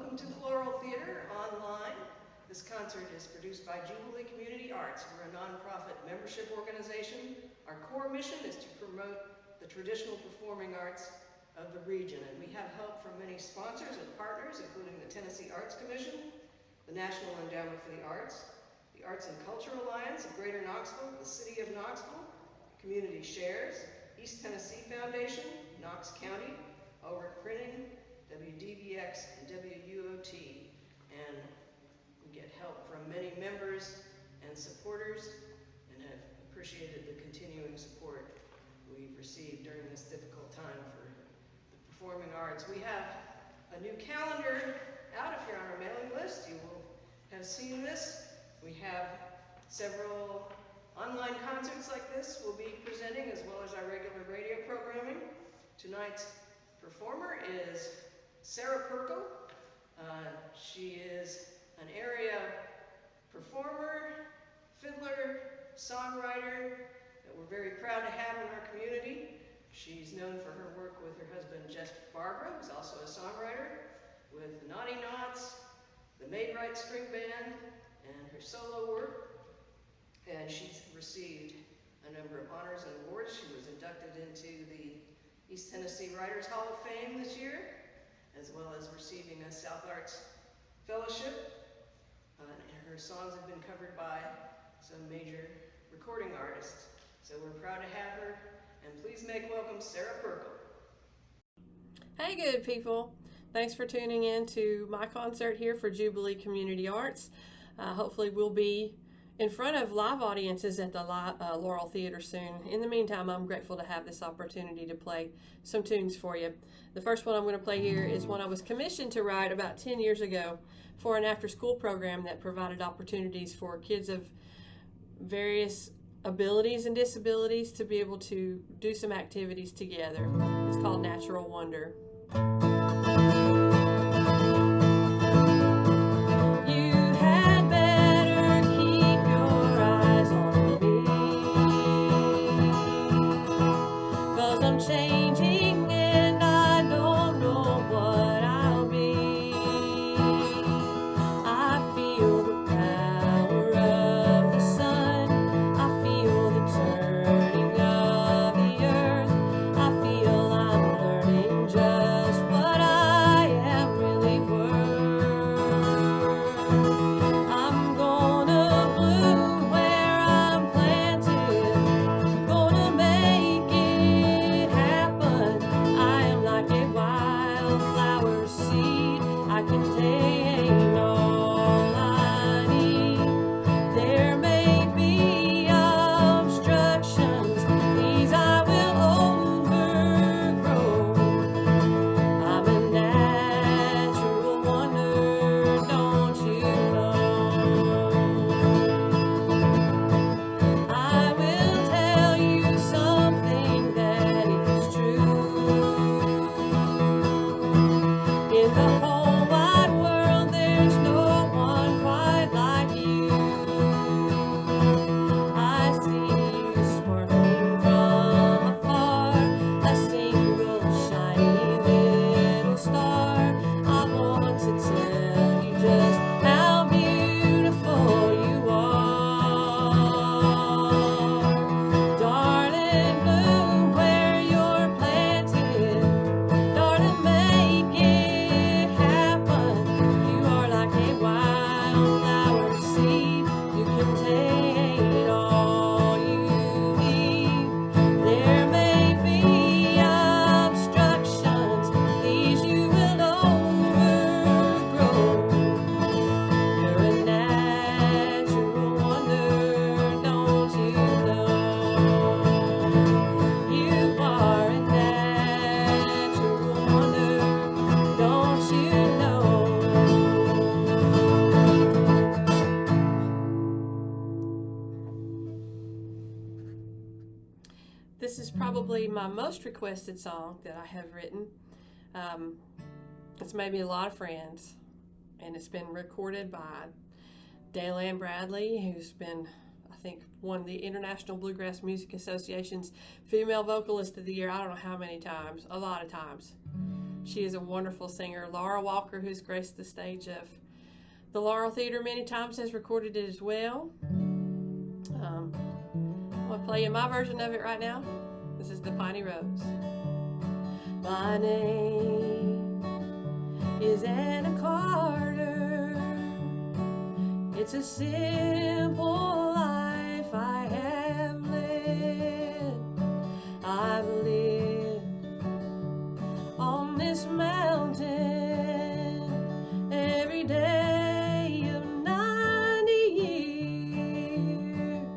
Welcome to the Laurel Theater online. This concert is produced by Jubilee Community Arts. We're a nonprofit membership organization. Our core mission is to promote the traditional performing arts of the region, and we have help from many sponsors and partners, including the Tennessee Arts Commission, the National Endowment for the Arts, the Arts and Culture Alliance of Greater Knoxville, the City of Knoxville, Community Shares, East Tennessee Foundation, Knox County, Ulrich Printing, WDVX, and WUOT. And we get help from many members and supporters and have appreciated the continuing support we've received during this difficult time for the performing arts. We have a new calendar out if you're on our mailing list. You will have seen this. We have several online concerts like this we'll be presenting, as well as our regular radio programming. Tonight's performer is Sarah Pirkle. She is an area performer, fiddler, songwriter that we're very proud to have in our community. She's known for her work with her husband, Jeff Barbara, who's also a songwriter, with Naughty Knots, the Maid-Right String Band, and her solo work. And she's received a number of honors and awards. She was inducted into the East Tennessee Writers Hall of Fame this year, as well as receiving a South Arts Fellowship. And her songs have been covered by some major recording artists. So we're proud to have her, and please make welcome Sarah Pirkle. Hey good people, thanks for tuning in to my concert here for Jubilee Community Arts. Hopefully we'll be in front of live audiences at the Laurel Theater soon. In the meantime, I'm grateful to have this opportunity to play some tunes for you. The first one I'm going to play here is one I was commissioned to write about 10 years ago for an after-school program that provided opportunities for kids of various abilities and disabilities to be able to do some activities together. It's called Natural Wonder. This is probably my most requested song that I have written. It's made me a lot of friends, and it's been recorded by Daylan Bradley, who's been, I think, won the International Bluegrass Music Association's Female Vocalist of the Year, I don't know how many times, a lot of times. She is a wonderful singer. Laura Walker, who's graced the stage of the Laurel Theater many times, has recorded it as well. I'm going to play you my version of it right now. This is the Piney Rose. My name is Anna Carter. It's a simple life I have led. I've lived on this mountain every day of 90 years.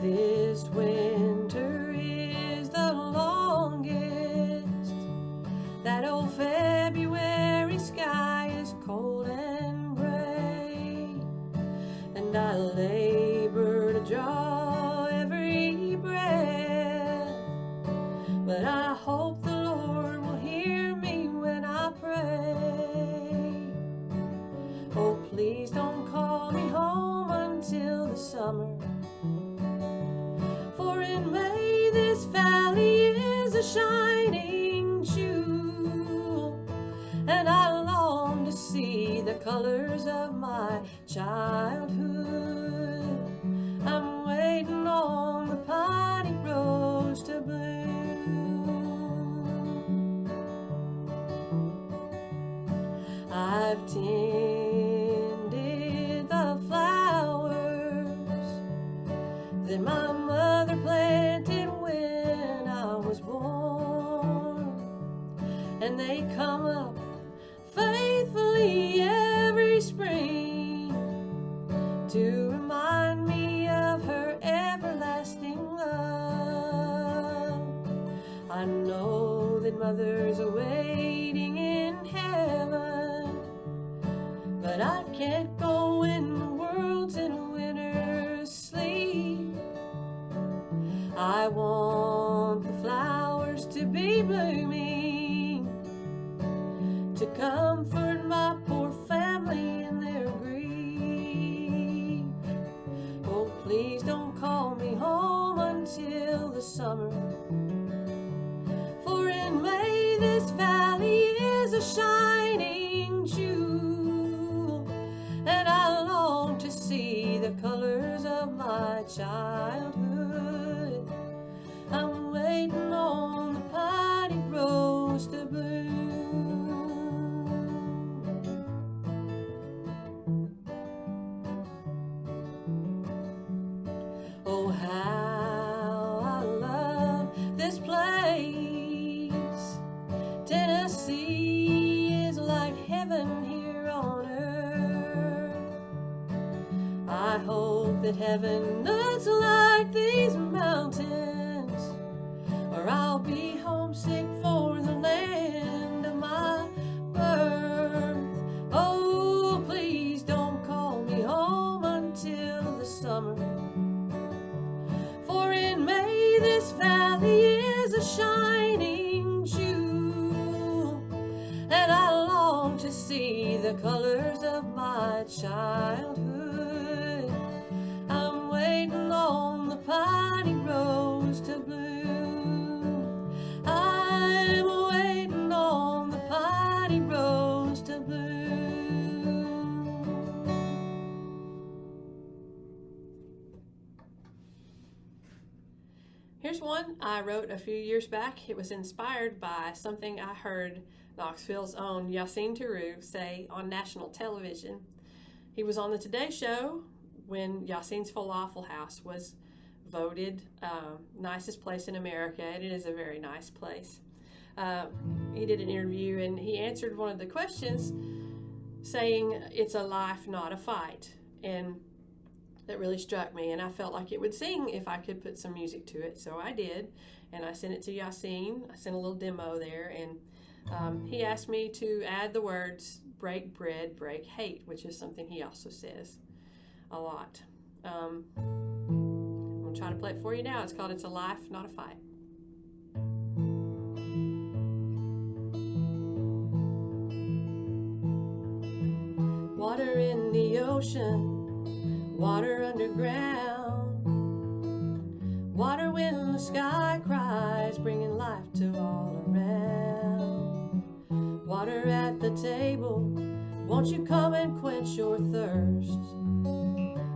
This winter is the longest. That old February sky is cold and gray, and I labor to draw every breath, but I hope the Lord will hear me when I pray. Oh, please don't call me home until the summer, for in May this valley is a shining jewel, and I long to see the colors of my childhood. I'm waiting on the Piney Rose to bloom. I've tended the flowers that my mother planted when I was born, and they come up faithfully every spring to remind me of her everlasting love. I know that Mother's waiting in heaven, but I can't go when the world's in winter's sleep. I want the flowers to be blooming to comfort my poor family in their grief. Oh, please don't call me home until the summer, for in May this valley is a shining jewel, and I long to see the colors of my childhood. I'm waiting on the Piney Rose to bloom. Oh, how I love this place. Tennessee is like heaven here on earth. I hope that heaven looks like these mountains, or I'll be homesick for the land of my birth. Oh, please don't call me home until the summer, for in May this valley is a shining jewel, and I long to see the colors of my childhood. I'm waiting on the Piney Rose to bloom. I'm waiting on the Piney Rose to bloom. Here's one I wrote a few years back. It was inspired by something I heard Knoxville's own Yassine Theroux say on national television. He was on the Today Show when Yassine's Falafel House was voted nicest place in America, and it is a very nice place. He did an interview and he answered one of the questions saying it's a life, not a fight, and that really struck me, and I felt like it would sing if I could put some music to it, so I did, and I sent it to Yassine. I sent a little demo there, and he asked me to add the words break bread, break hate, which is something he also says a lot. I'm going to try to play it for you now. It's called It's a Life, Not a Fight. Water in the ocean, water underground, water when the sky cries, bringing life to all around. water at the table. Won't you come and quench your thirst?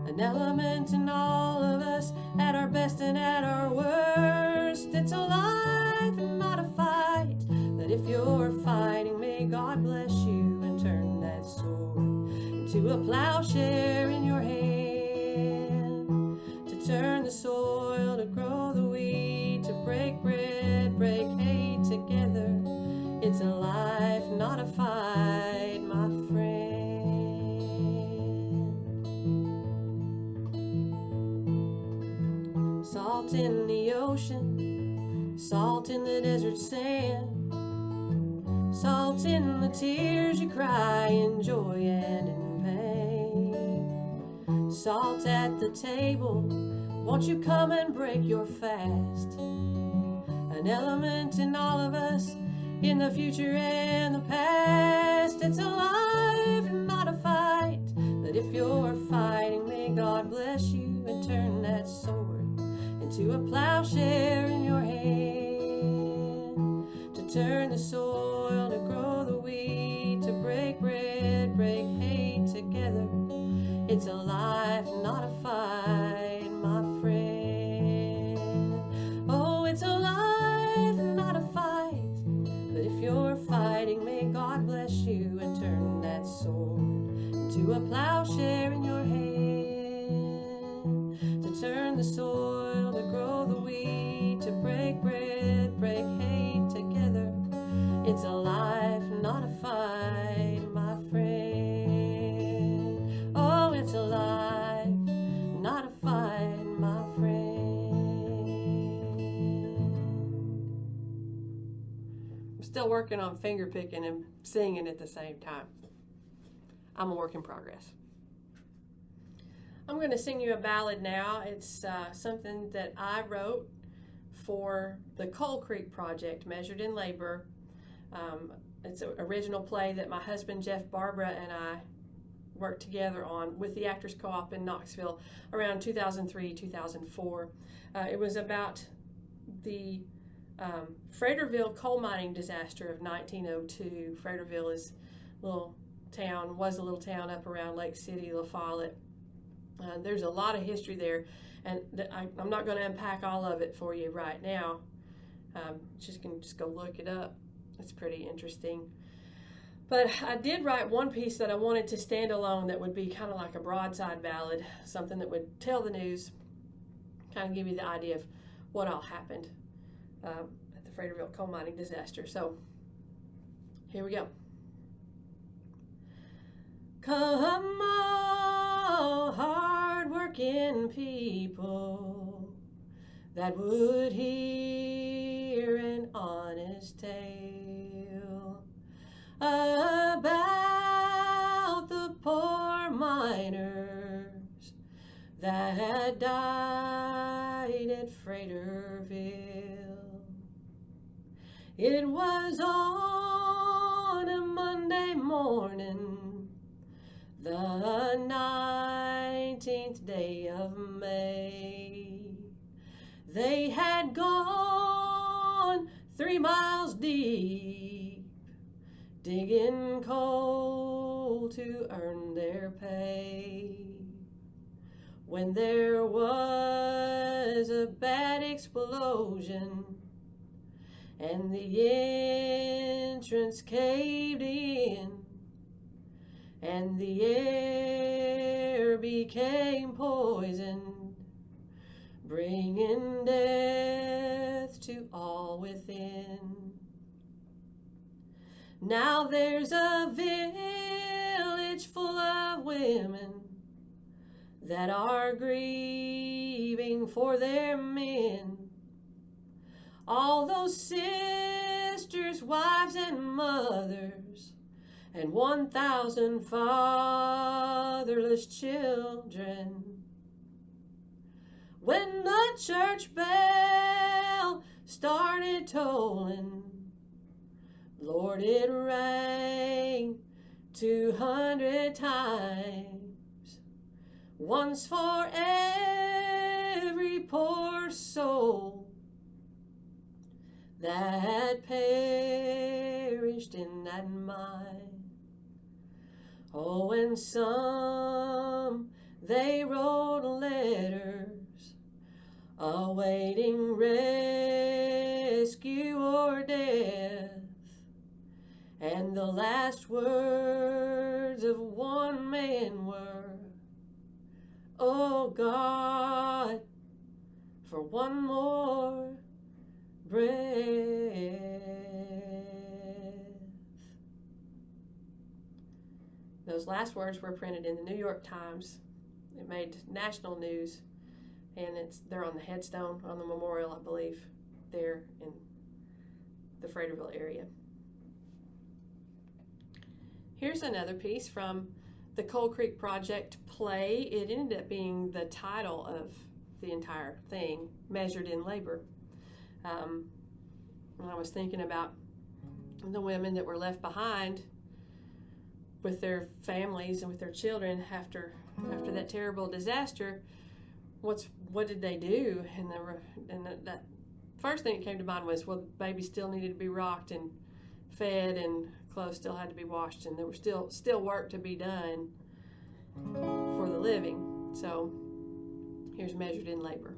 An element in all of us, at our best and at our worst. It's a life and not a fight. But if you're fighting, may God bless you and turn that sword into a plowshare in your hand. To turn the soil, to grow the wheat, to break bread, break hay together. It's a life, not a fight, my friend. Salt in the ocean, salt in the desert sand, salt in the tears you cry in joy and in pain. Salt at the table, won't you come and break your fast? An element in all of us, in the future and the past. It's a life, not a fight. But if you're fighting, may God bless you and turn that sword into a plowshare in your hand. To turn the soil, to grow the wheat, to break bread, break hay together. It's a life, not a fight, my friend. Oh, it's a life, not a fight. But if you're fighting, may God bless you and turn that sword into a plowshare in your hand. To turn the soil, to grow the wheat, to break bread, break hay together. It's a life, not a fight, my friend. Oh, it's a life, not a fight, my friend. I'm still working on finger picking and singing at the same time. I'm a work in progress. I'm going to sing you a ballad now. It's something that I wrote for the Coal Creek Project, Measured in Labor. It's an original play that my husband Jeff Barbara and I worked together on with the Actors Co-op in Knoxville around 2003-2004. It was about the Fraterville coal mining disaster of 1902. Fraterville is a little town, was a little town up around Lake City, La Follette. There's a lot of history there, and I'm not going to unpack all of it for you right now. Just can just go look it up. It's pretty interesting. But I did write one piece that I wanted to stand alone that would be kind of like a broadside ballad, something that would tell the news, kind of give you the idea of what all happened at the Fraterville coal mining disaster. So here we go. Come on, hard-working people that would hear an honest tale about the poor miners that had died at Fraterville. It was on a Monday morning, the 19th day of May. They had gone 3 miles deep, digging coal to earn their pay, when there was a bad explosion and the entrance caved in, and the air became poisoned, bringing death to all within. Now there's a village full of women that are grieving for their men. All those sisters, wives, and mothers, and 1,000 fatherless children. When the church bell started tolling, Lord, it rang 200 times, once for every poor soul that perished in that mine. Oh, and some they wrote letters awaiting rescue or death, and the last words of one man were, "Oh God, for one more breath." Those last words were printed in the New York Times. It made national news, and they're on the headstone on the memorial, I believe, there in the Fredericksville area. Here's another piece from the Coal Creek Project play. It ended up being the title of the entire thing, Measured in Labor. And I was thinking about the women that were left behind with their families and with their children after that terrible disaster. What did they do? And that first thing that came to mind was, well, the baby still needed to be rocked and fed, and clothes still had to be washed, and there was still work to be done for the living. So here's Measured in Labor.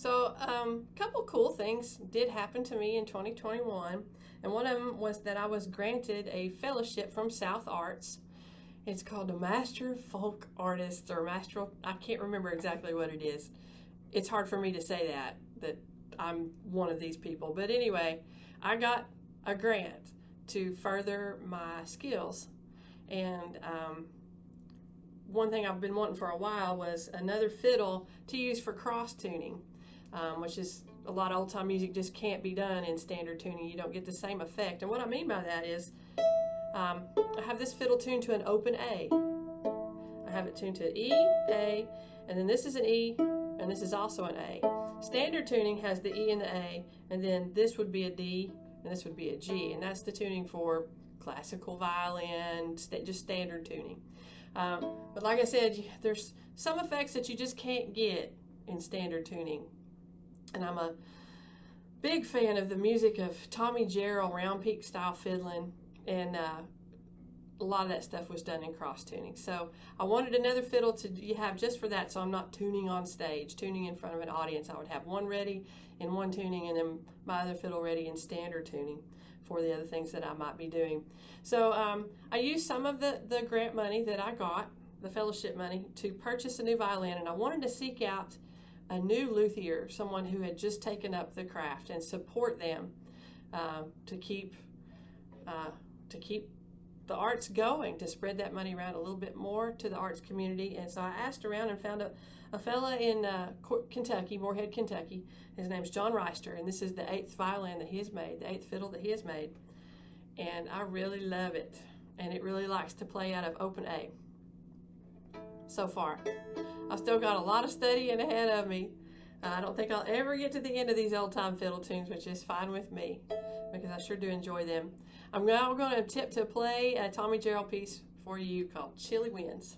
So a couple cool things did happen to me in 2021, and one of them was that I was granted a fellowship from South Arts. It's called a Master Folk Artist, or Master, I can't remember exactly what it is. It's hard for me to say that I'm one of these people. But anyway, I got a grant to further my skills. And one thing I've been wanting for a while was another fiddle to use for cross tuning, which is a lot of old time music just can't be done in standard tuning. You don't get the same effect. And what I mean by that is I have this fiddle tuned to an open A. I have it tuned to E, A, and then this is an E, and this is also an A. Standard tuning has the E and the A, and then this would be a D, and this would be a G, and that's the tuning for classical violin, just standard tuning. But like I said, there's some effects that you just can't get in standard tuning. And I'm a big fan of the music of Tommy Jarrell round peak style fiddling, and a lot of that stuff was done in cross tuning. So I wanted another fiddle to have just for that, so I'm not tuning on stage, tuning in front of an audience. I would have one ready in one tuning and then my other fiddle ready in standard tuning for the other things that I might be doing. So I used some of the grant money that I got, the fellowship money, to purchase a new violin, and I wanted to seek out a new luthier, someone who had just taken up the craft, and support them to keep the arts going, to spread that money around a little bit more to the arts community. And so I asked around and found a fella in Kentucky, Moorhead, Kentucky. His name's John Reister, and this is the 8th violin that he has made, the 8th fiddle that he has made. And I really love it, and it really likes to play out of open A so far. I've still got a lot of studying ahead of me. I don't think I'll ever get to the end of these old-time fiddle tunes, which is fine with me, because I sure do enjoy them. I'm now going to attempt to play a Tommy Jarrell piece for you called Chilly Winds.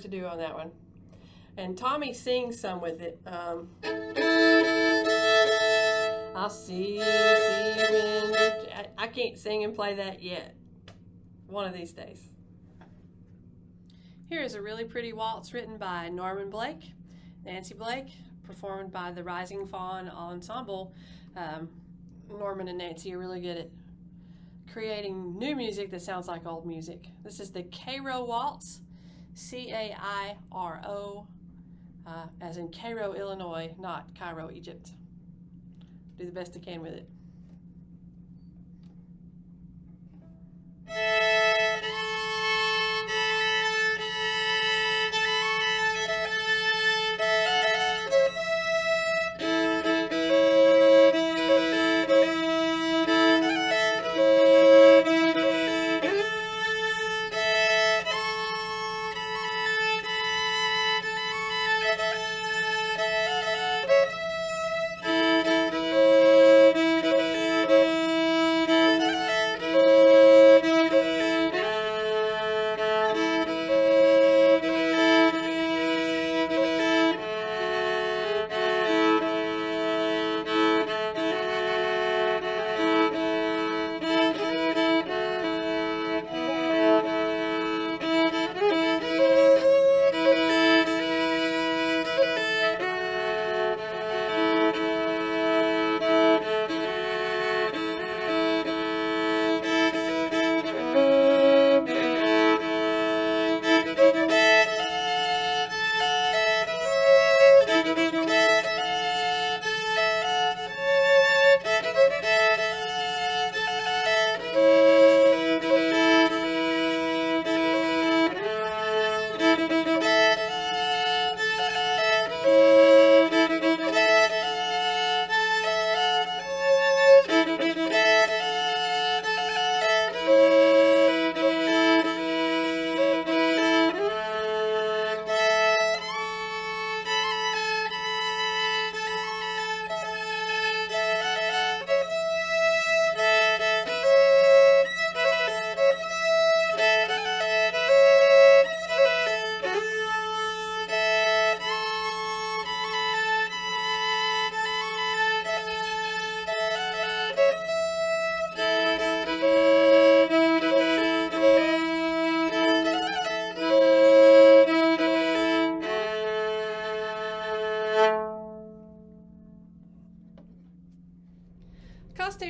To do on that one. And Tommy sings some with it. I'll see when I can't sing and play that yet. One of these days. Here is a really pretty waltz written by Norman Blake, Nancy Blake, performed by the Rising Fawn Ensemble. Norman and Nancy are really good at creating new music that sounds like old music. This is the Cairo Waltz, C-A-I-R-O, as in Cairo, Illinois, not Cairo, Egypt. Do the best I can with it.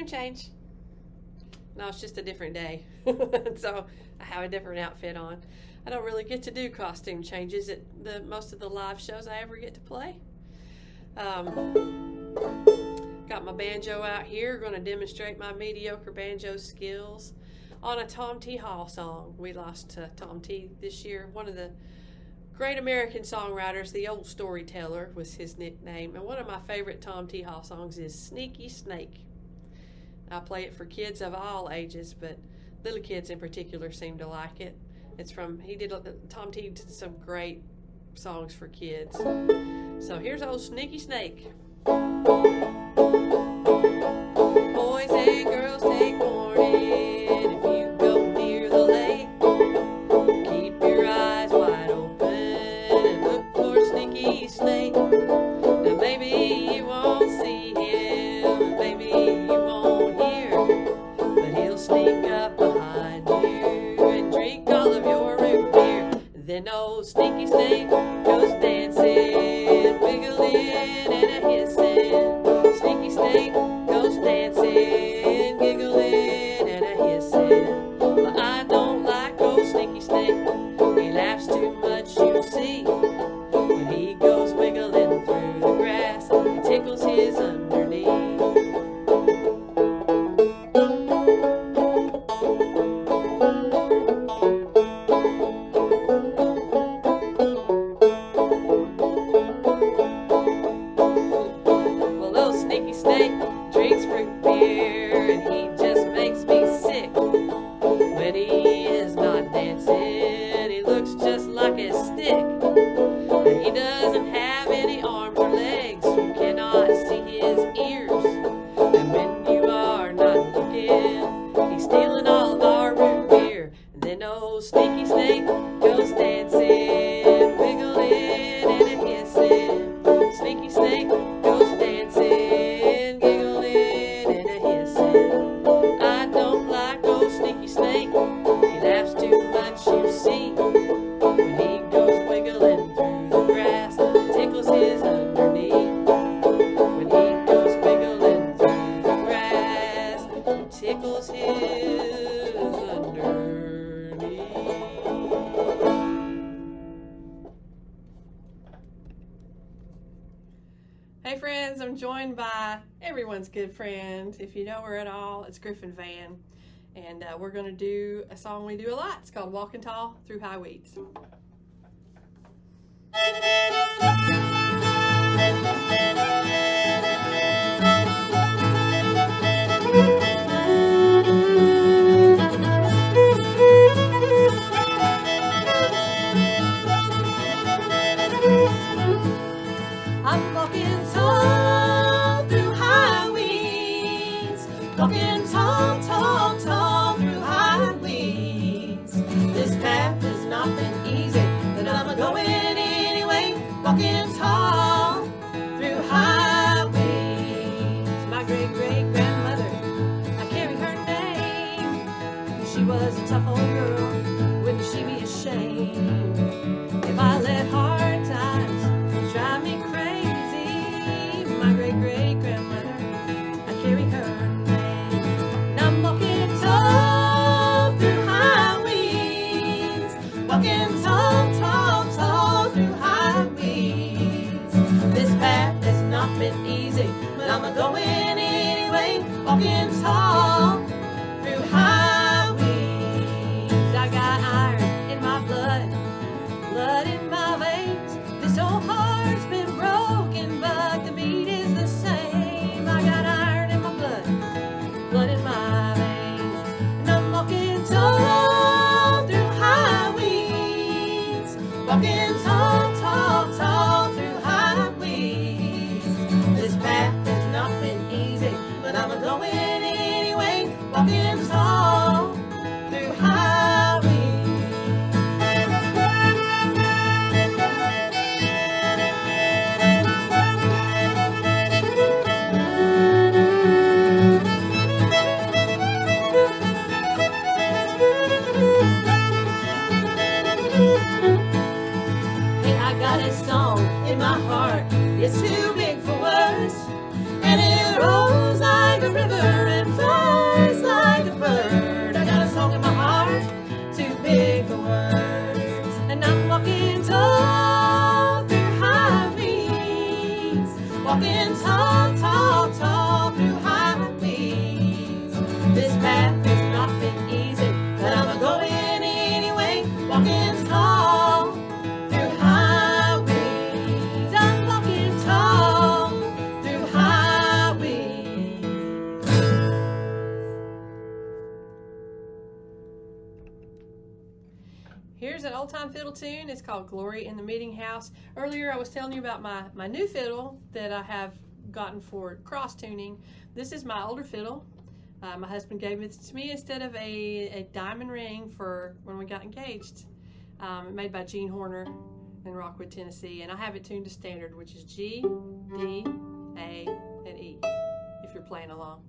costume change. No, it's just a different day. So I have a different outfit on. I don't really get to do costume changes at most of the live shows I ever get to play. Got my banjo out here, going to demonstrate my mediocre banjo skills on a Tom T. Hall song. We lost to Tom T. this year. One of the great American songwriters, the old storyteller was his nickname. And one of my favorite Tom T. Hall songs is Sneaky Snake. I play it for kids of all ages, but little kids in particular seem to like it. Tom T. did some great songs for kids. So here's old Sneaky Snake. Boys and girls, take warning. If you go near the lake, keep your eyes wide open and look for Sneaky Snake. Now maybe you won't see him, maybe you won't hear, but he'll sneak up behind you and drink all of your root beer. Then old Sneaky Snake goes dancing, wiggling and a hissing. Sneaky Snake goes dancing, giggling and a hissing. But I don't like old Sneaky Snake. He laughs too much, you see. When he goes wiggling through the grass, it tickles his underneath. Hey friends, I'm joined by everyone's good friend. If you know her at all, it's Griffin Vann. And we're going to do a song we do a lot. It's called Walking Tall Through High Weeds. I'm walking tall through high weeds, walking tall, tall, tall through high weeds. This path has not been easy, but I'm going anyway, walking tall through high weeds. My great-great-grandmother, I carry her name. She was a tough old girl, wouldn't she be ashamed if I let hard times drive me crazy? My great-great-grandmother, I carry her name. And I'm walking tall through high weeds, walking tall, tall, tall through high weeds. This path has not been easy, but I'm going anyway, walking tall through high weeds. I got iron in my blood, blood in my veins. This old heart's been broken, but the beat is the same. I got iron in my blood, blood in my veins. And I'm walking tall through high weeds, walking tall, tall, tall through high weeds. This path has not been easy, but I'm going anyway, walking tall through high weeds. walking tall through highways. I'm walking tall through highways. Here's an old-time fiddle tune. It's called Glory in the Meeting House. Earlier I was telling you about my new fiddle that I have gotten for cross tuning. This is my older fiddle. My husband gave it to me instead of a diamond ring for when we got engaged. Made by Gene Horner in Rockwood, Tennessee. And I have it tuned to standard, which is G, D, A, and E, if you're playing along.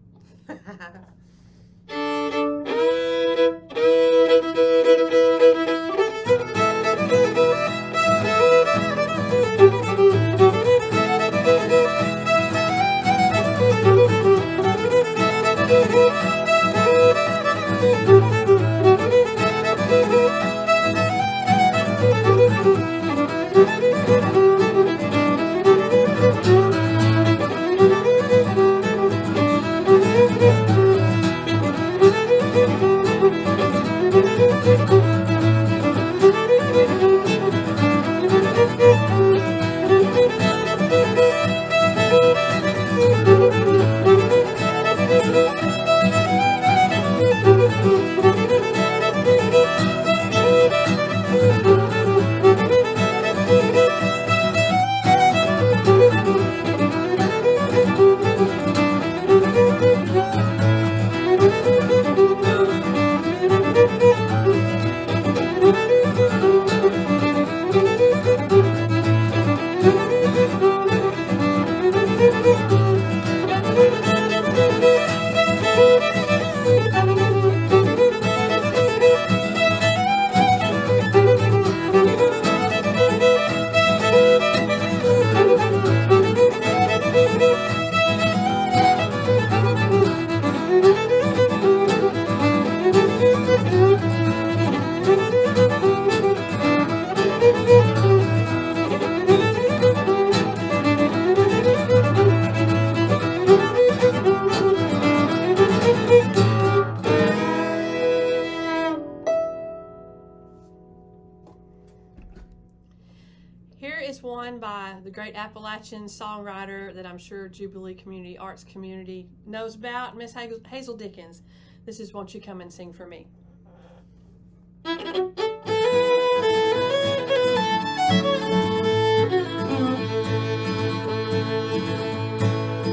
Here is one by the great Appalachian songwriter that I'm sure Jubilee Community Arts community knows about, Miss Hazel Dickens. This is Won't You Come and Sing for Me.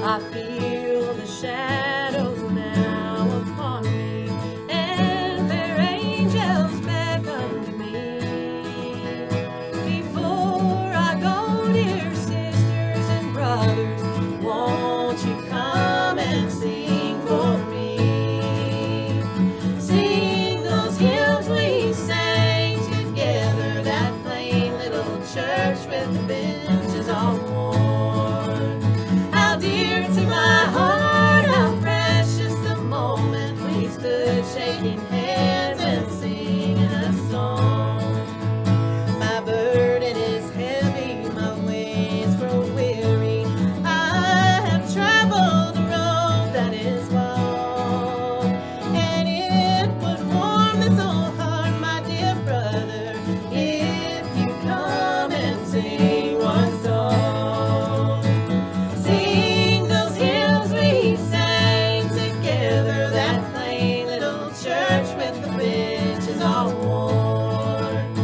I feel the shadows now upon me, and fair angels beckon to me. Before I go, dear sisters and brothers, won't you come and sing for me? Sing those hymns we sang together, that plain little church with the benches all worn. How dear to my heart, how precious the moment we stood shaking hands and singing a song. My burden is heavy, my ways grow weary. I have traveled a road that is long, and it would warm this old heart, my dear brother, if you come and sing one song. Sing those hymns we sang together, that plain little church with the benches all worn.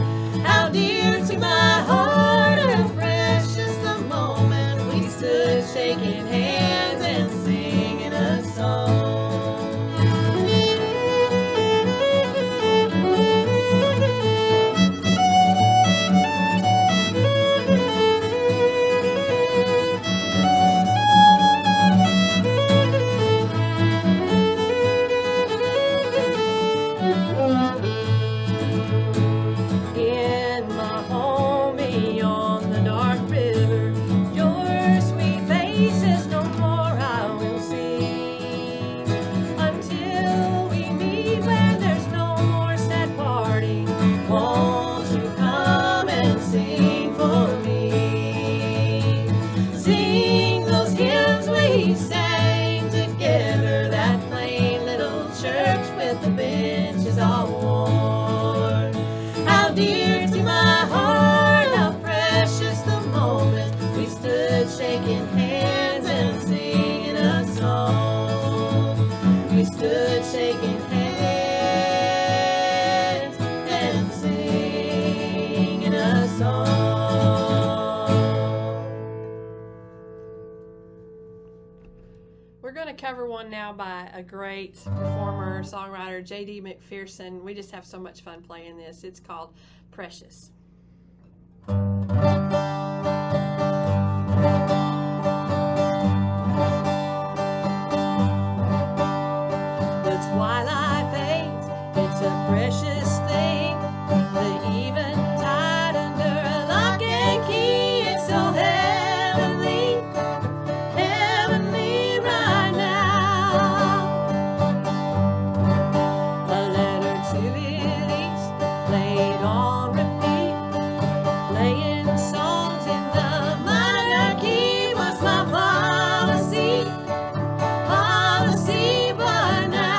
How dear to my heart, how precious the moment we stood shaking hands and singing a song. In my home beyond the dark river, your sweet face is no more I will see. Until we meet where there's no more sad parting, won't you come and sing for me? Sing those hymns we sang together, that plain little church with the benches all worn. cover one now by a great performer, songwriter, J.D. McPherson. We just have so much fun playing this. It's called Precious. Twilight fades, it's a precious thing. The eventide under a lock and key. It's so heavenly, heavenly right now. A letter to Elise, played on repeat, playing songs in the minor key was my policy, but now.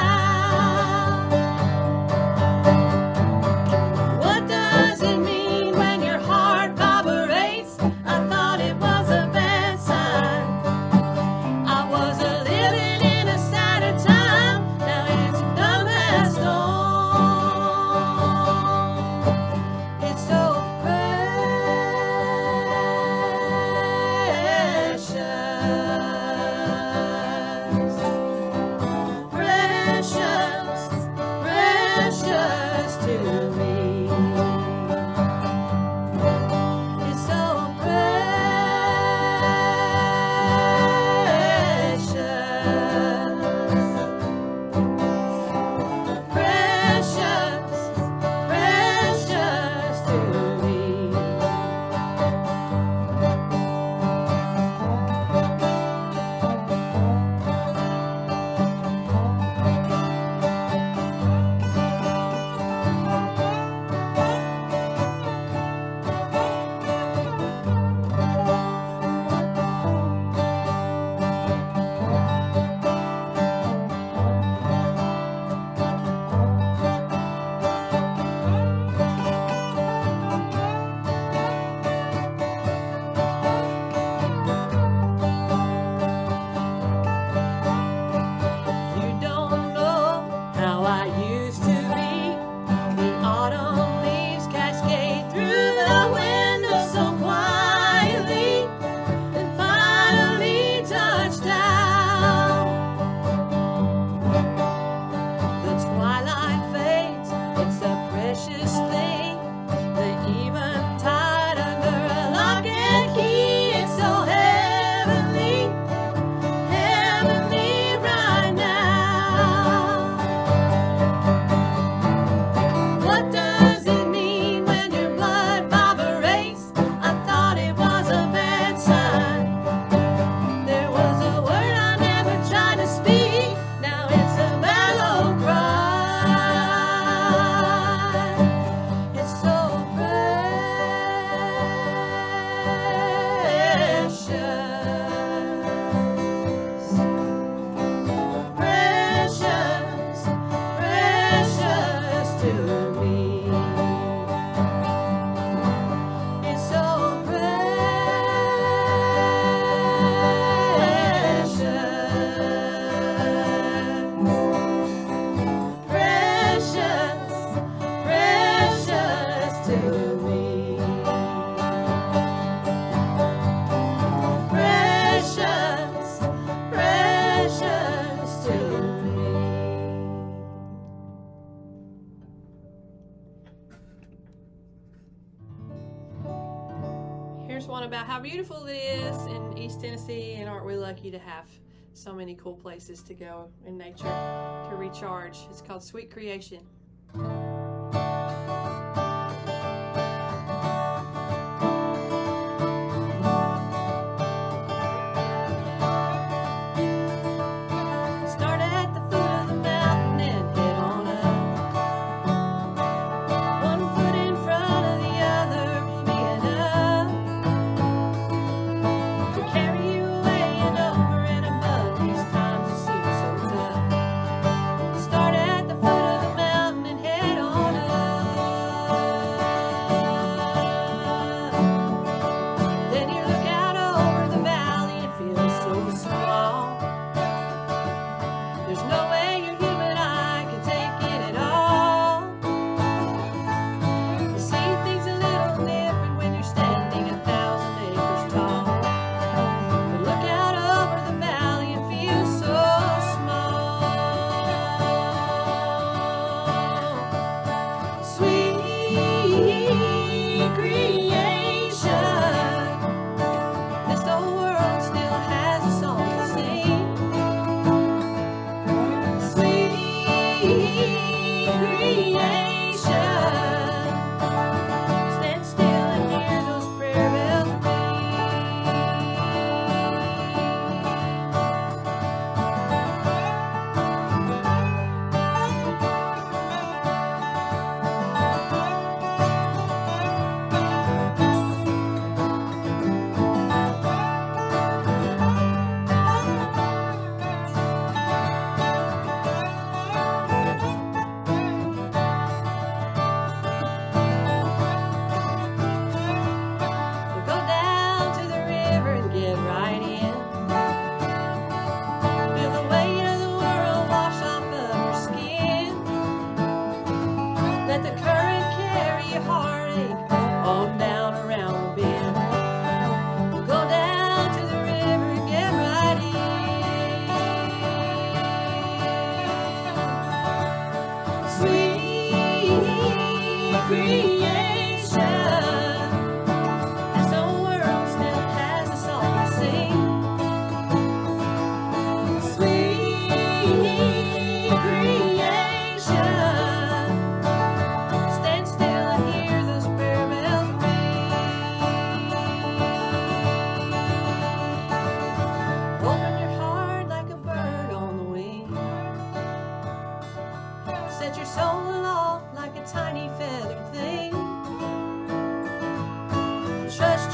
Here's one about how beautiful it is in East Tennessee, and aren't we lucky to have so many cool places to go in nature to recharge. It's called Sweet Creation. Start at the foot of the mountain.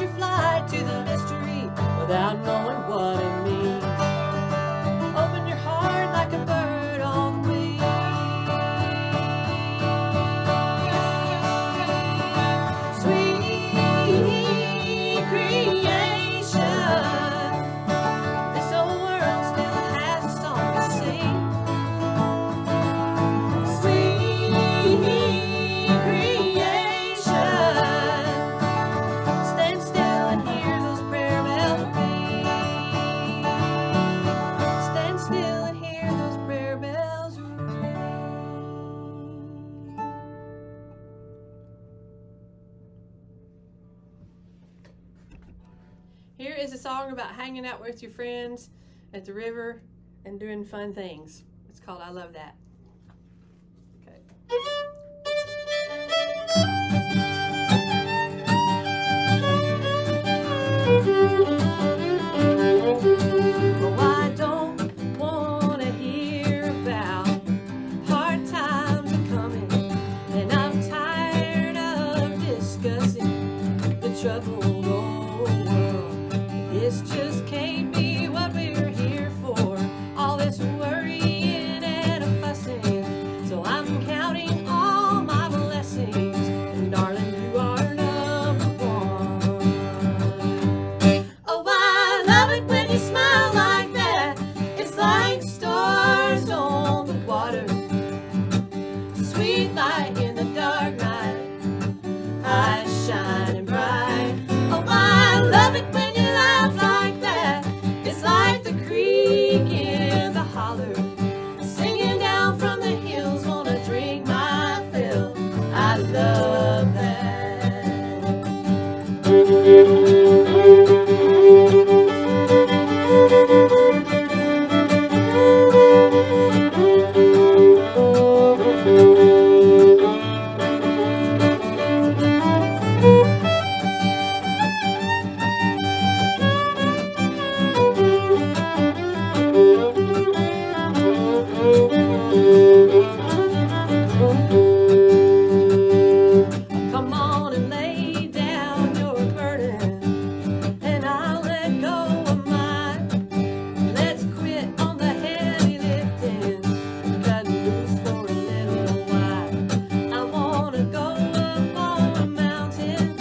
your flight to the mystery without knowing what it means. Open your heart like a bird on the wing. Sweet creation, this old world still has a song to sing. Sweet creation, stand still and hear those prayer bells ring. Stand still and hear those prayer bells ring. Here is a song about hanging out with your friends at the river and doing fun things. It's called I Love That. Okay. Oh, I don't want to hear about hard times are coming, and I'm tired of discussing the troubled old world. This just can't be what we're here for. All this worrying and fussing. So I'm counting all my blessings, and darling, you are number one. Oh, I love it when you smile like that. It's like stars on the water, sweet light in the dark night, eyes shining bright. Oh, I love it when you laugh like that. It's like the creek in the holler, singing down from the hills, wanna drink my fill. I love that. Come on and lay down your burden, and I'll let go of mine. Let's quit on the heavy lifting, cut loose for a little while. I wanna go up on a mountain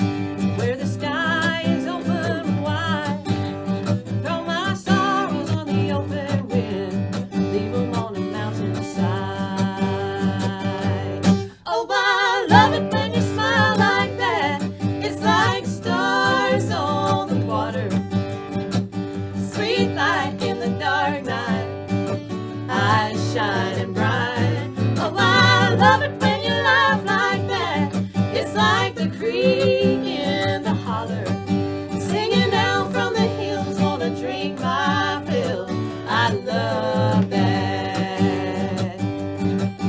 where the sky is open wide. Throw my sorrows on the open wind, leave them on the mountainside. Oh, I love it when you smile like that. It's like stars on the water, sweet light in the dark night, eyes shining bright. Oh, I love it when you laugh like that. It's like the creek in the holler, singing down from the hills, wanna drink my fill. I love that.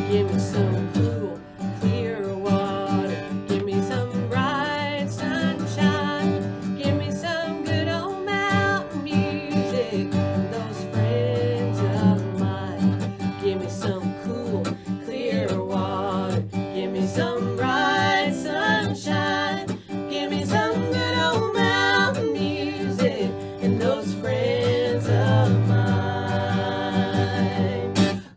Give me some cool, clear water. Give me some bright sunshine. Give me some good old mountain music and those friends of mine. Give me some cool, clear water. Give me some bright sunshine. Give me some good old mountain music and those friends of mine.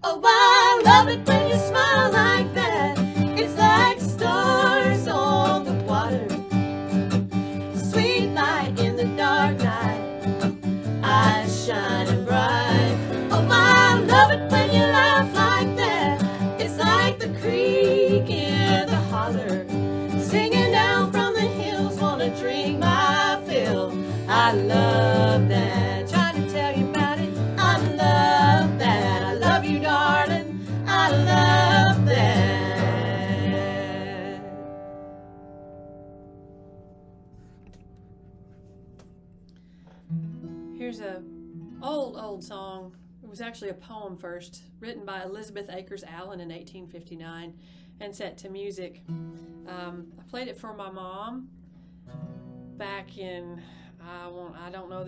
Oh, I love it when you smile like that. It's like stars on the water, sweet light in the dark night, eyes shining bright. Oh, I love it when you laugh like that. It's like the creek in the holler, singing down from the hills, wanna drink my fill. I love that. Trying to tell you about it. I love that. I love you, darling. I love that. Here's a old song. It was actually a poem first, written by Elizabeth Akers Allen in 1859 and set to music. I played it for my mom back in, I don't know,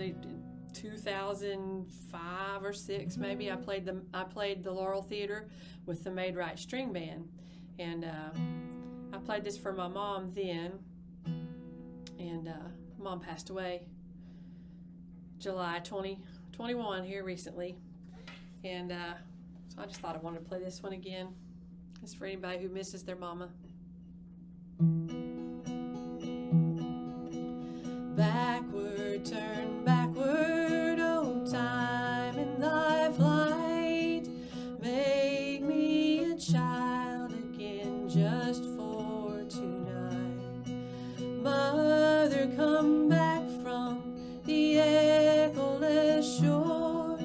2005 or 6 maybe. I played the Laurel Theater with the Made Right String Band, and I played this for my mom then, and Mom passed away July 2021 here recently. And so I just thought I wanted to play this one again. It's for anybody who misses their mama. Backward, turn backward, oh time in thy flight. Make me a child again just for tonight. Mother, come back from the echoless shore.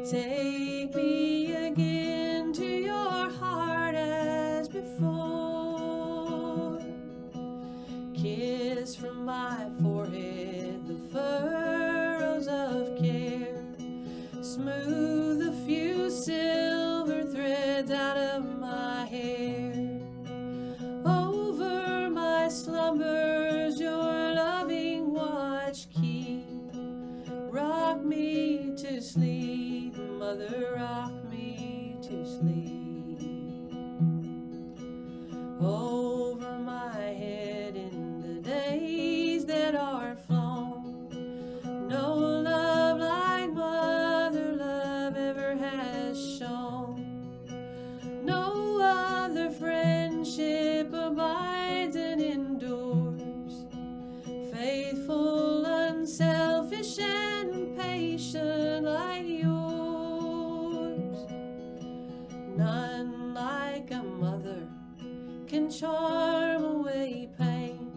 Take me again to your heart as before. Kiss from my forehead the furrows of care. Smooth a few silver threads out of my hair. Over my slumbers your loving watch keep. Rock me to sleep, mother, rock me to sleep. Over my head in the days that are flown, no love like mother love ever has shown. No other friendship abides and endures, faithful, unselfish, and patient like yours. None like a mother can charm away pain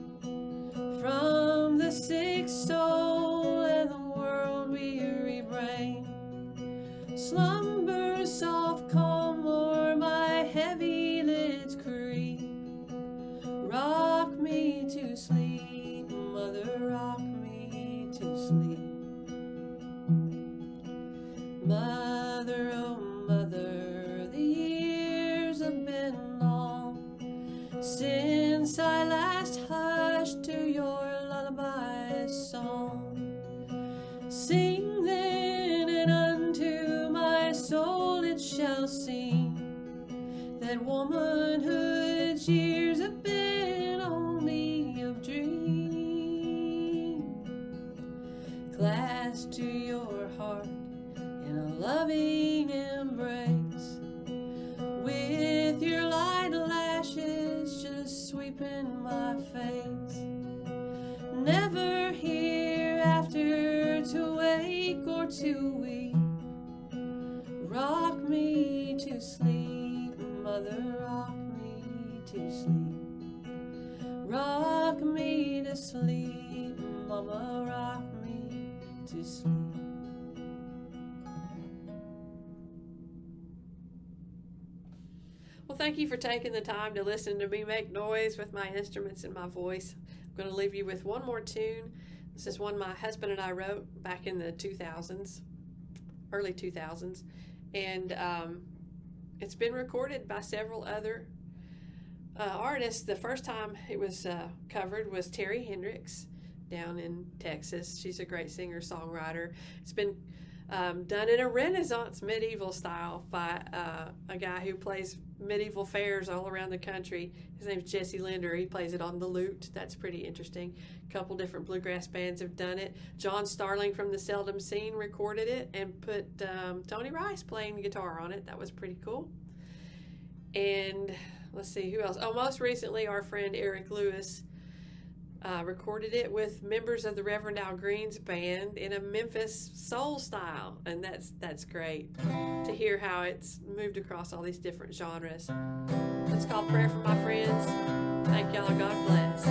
from the sick soul and the world-weary brain. Slumber soft, calm o'er my heavy lids creep. Rock me to sleep, mother, rock me to sleep. Mother, oh mother, the years have been long since I last hushed to your lullaby song. Sing then, and unto my soul it shall sing, that womanhood's years have been only of dream. Clasped to your heart in a loving embrace, with your light lashes just sweeping my face. Never hereafter to wake or to weep. Rock me to sleep, mother, rock me to sleep. Rock me to sleep, mama, rock me to sleep. Well, thank you for taking the time to listen to me make noise with my instruments and my voice. I'm going to leave you with one more tune. This is one my husband and I wrote back in the 2000s, early 2000s. And it's been recorded by several other artists. The first time it was covered was Terry Hendricks down in Texas. She's a great singer-songwriter. It's been done in a Renaissance medieval style by a guy who plays medieval fairs all around the country. His name's Jesse Linder. He plays it on the lute. That's pretty interesting. A couple different bluegrass bands have done it. John Starling from the Seldom Scene recorded it and put Tony Rice playing the guitar on it. That was pretty cool. And let's see, who else? Oh, most recently our friend Eric Lewis recorded it with members of the Reverend Al Green's band in a Memphis soul style, and that's great to hear how it's moved across all these different genres. It's called Prayer for My Friends. Thank y'all. God bless.